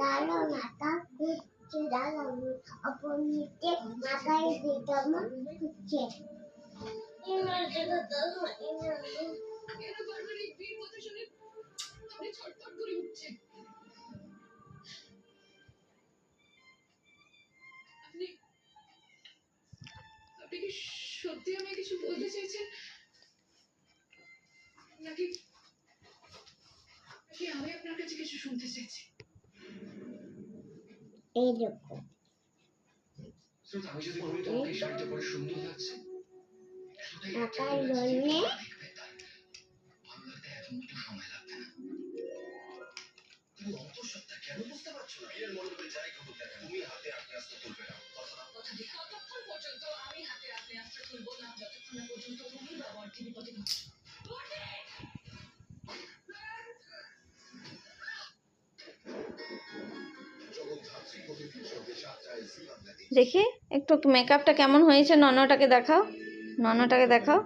দারুণতা হচ্ছে দারুণ অপরিচিত মাথায় ভিটামিন হচ্ছে আপনি কি সত্যি আমায় কিছু বলতে চাইছেন নাকি নাকি আমি আপনার কাছে কিছু শুনতে চাইছি? এইরকম আমি যদি বলি তোমাকে এই শাড়িটা পরে সুন্দর লাগছে, টাকার জন্যে ভালো লাগতে এত মতো সময় লাগবে না। তুমি অত সপ্তাহ কেন বুঝতে পারছো না? বিয়ের মণ্ডপে যাই ঘটুক না কেন, তুমি হাতে আগ্নেয়াস্ত্র তুলবে না। কথা দিই, ততক্ষণ পর্যন্ত আমি হাতে আগ্নেয়াস্ত্র তুলবো না যতক্ষণ না পর্যন্ত তুমি বা বরকে বিপদে ফেলছো। দেখি একটু মেকআপটা কেমন হয়েছে, ননটাকে দেখাও, ননটাকে দেখাও,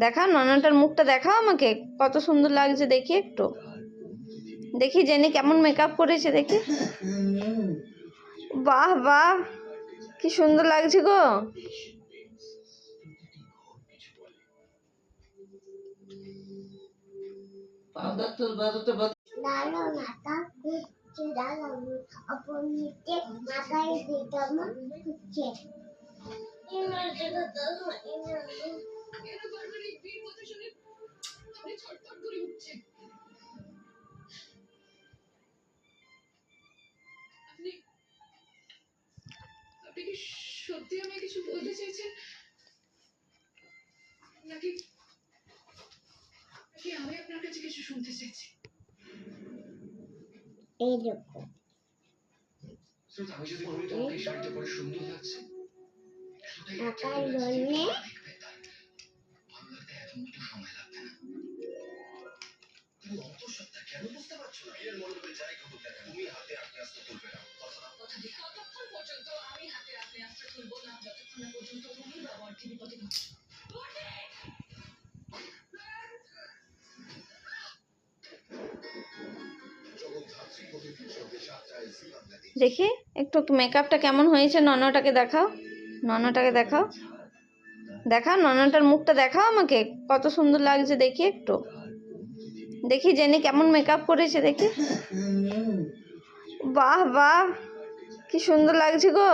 দেখাও ননটার মুখটা দেখাও আমাকে, কত সুন্দর লাগছে দেখি, একটু দেখি জেনি কেমন মেকআপ করেছে দেখি। বাহ বাহ, কি সুন্দর লাগছে গো। দারুণতা হচ্ছে দারুণ অপরিচিত মাথায় ভিটামিন হচ্ছে আপনি কি সত্যি আমায় কিছু বলতে চাইছেন নাকি নাকি আমি আপনার কাছে কিছু শুনতে চাইছি? এইরকম আমি যদি বলি তোমাকে এই শাড়িটা পরে সুন্দর লাগছে, টাকার জন্যে ভালো লাগতে এত মতো সময় লাগবে না। তুমি অত সপ্তাহ কেন বুঝতে পারছো না? বিয়ের মণ্ডপে যাই ঘটুক না কেন, তুমি হাতে আগ্নেয়াস্ত্র তুলবে না। কথা দিই, ততক্ষণ পর্যন্ত আমি হাতে আগ্নেয়াস্ত্র তুলবো না যতক্ষণ না পর্যন্ত তুমি বা বরকে বিপদে ফেলছো। দেখি একটু মেকআপটা কেমন হয়েছে, ননটাকে দেখাও, ননটাকে দেখাও, দেখাও ননটার মুখটা দেখাও আমাকে, কত সুন্দর লাগছে দেখি, একটু দেখি জেনি কেমন মেকআপ করেছে দেখি। বাহ বাহ, কি সুন্দর লাগছে গো।